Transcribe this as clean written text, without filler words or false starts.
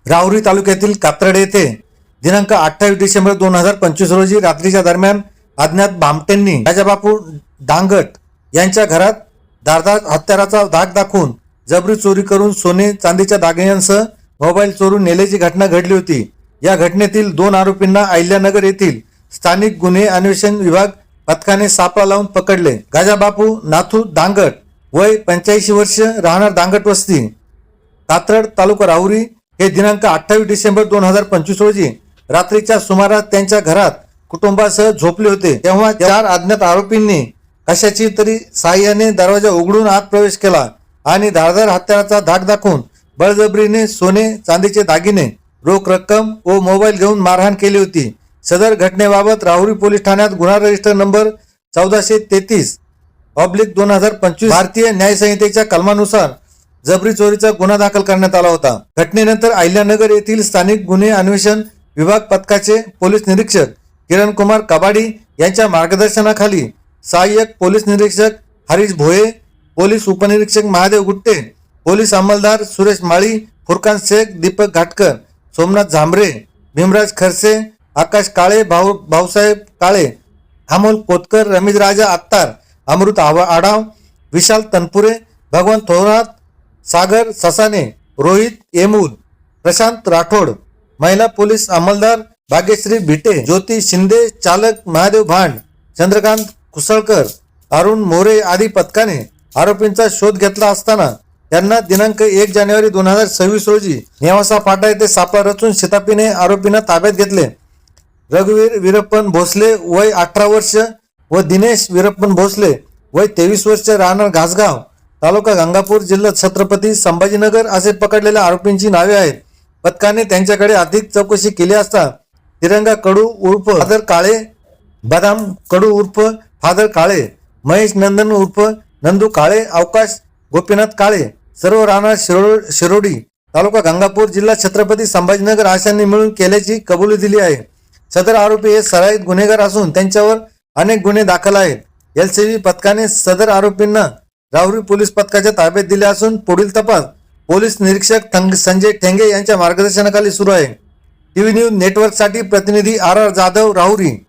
राहुरी तालुक्यातील कात्रड येथे दिनांक 28 डिसेंबर 2025 रोजी रात्रीच्या दरम्यान अज्ञात भामटेंनी राजाबापू डांगट यांच्या घरात धारदार हत्याराचा धाक दाखवून जबरी चोरी करून सोने चांदीच्या दागिन्यांसह मोबाईल चोरून नेल्याची घटना घडली होती। या घटनेतील 2 आरोपींना अहिल्यानगर येथील स्थानिक गुन्हे अन्वेषण विभाग पथकाने सापळा लावून पकडले। राजाबापू नाथू डांगट वय 85 वर्ष, राहणार डांगट वस्ती, कात्रड, तालुका राहुरी हे दिनांक 28 डिसेंबर 2025 रोजी रात्रीच्या सुमारास त्यांच्या घरात कुटुंबासह झोपले होते। तेव्हा 4 अज्ञात आरोपींनी कशाची तरी साहाय्याने दरवाजा उघडून आत प्रवेश केला आणि धारदार हत्याराचा धाक दाखवून बळजबरीने सोने चांदीचे दागिने, रोख रक्कम व मोबाईल घेऊन मारहाण केली होती। सदर घटनेबाबत राहुरी पोलीस ठाण्यात गुन्हा रजिस्टर नंबर 1433/2025 भारतीय न्याय संहितेच्या कलमानुसार जबरी चोरीचा गुन्हा दाखल करण्यात आला होता। घटनेनंतर अहिल्यानगर येथील स्थानिक गुन्हे अन्वेषण विभाग पथकाचे पोलीस निरीक्षक किरण कुमार कबाडी यांच्या मार्गदर्शनाखाली सहाय्यक पोलीस निरीक्षक हरीश भोये, पोलीस उपनिरीक्षक महादेव गुट्टे, पोलीस अंमलदार सुरेश माळी, फुरकान शेख, दीपक घाटकर, सोमनाथ झांबरे, भीमराज खरसे, आकाश काळे, भाऊसाहेब काळे, अमोल कोतकर, रमेश राजा आत्तार, अमृत आडाव, विशाल तनपुरे, भगवान थोरात, सागर ससाने, रोहित येमूल, प्रशांत राठोड, महिला पोलीस अंमलदार भाग्यश्री भिटे, ज्योती शिंदे, चालक महादेव भांड, चंद्रकांत कुसळकर, अरुण मोरे आदी पथकाने आरोपींचा शोध घेतला असताना त्यांना दिनांक 1 जानेवारी 2026 रोजी नेवासा फाटा येथे सापळा रचून शिताफीने आरोपींना ताब्यात घेतले। रघुवीर वीरप्पन भोसले वय 18 वर्ष व दिनेश वीरप्पन भोसले वय 23 वर्ष, राहणार घासगाव, तालुका गंगापूर, जिल्हा छत्रपती संभाजीनगर असे पकडलेल्या आरोपींची नावे आहेत। पथकाने त्यांच्याकडे अधिक चौकशी केली असता तिरंगा कडू उर्फ फादर काळे, बदाम कडू उर्फ फादर काळे, महेश नंदन उर्फ नंदू काळे, अवकाश गोपीनाथ काळे, सर्व राहणार शिरोडी, तालुका गंगापूर, जिल्हा छत्रपती संभाजीनगर अशांनी मिळून केल्याची कबुली दिली आहे। सदर आरोपी हे सराईत गुन्हेगार असून त्यांच्यावर अनेक गुन्हे दाखल आहेत। LCB पथकाने सदर आरोपींना राहुरी पोलीस पथकाच्या ताब्यात दिले असून पुढील तपास पोलीस निरीक्षक संजय ठेंगे यांच्या मार्गदर्शनाखाली सुरू आहे। TV न्यूज नेटवर्कसाठी प्रतिनिधी RR जाधव, राहुरी।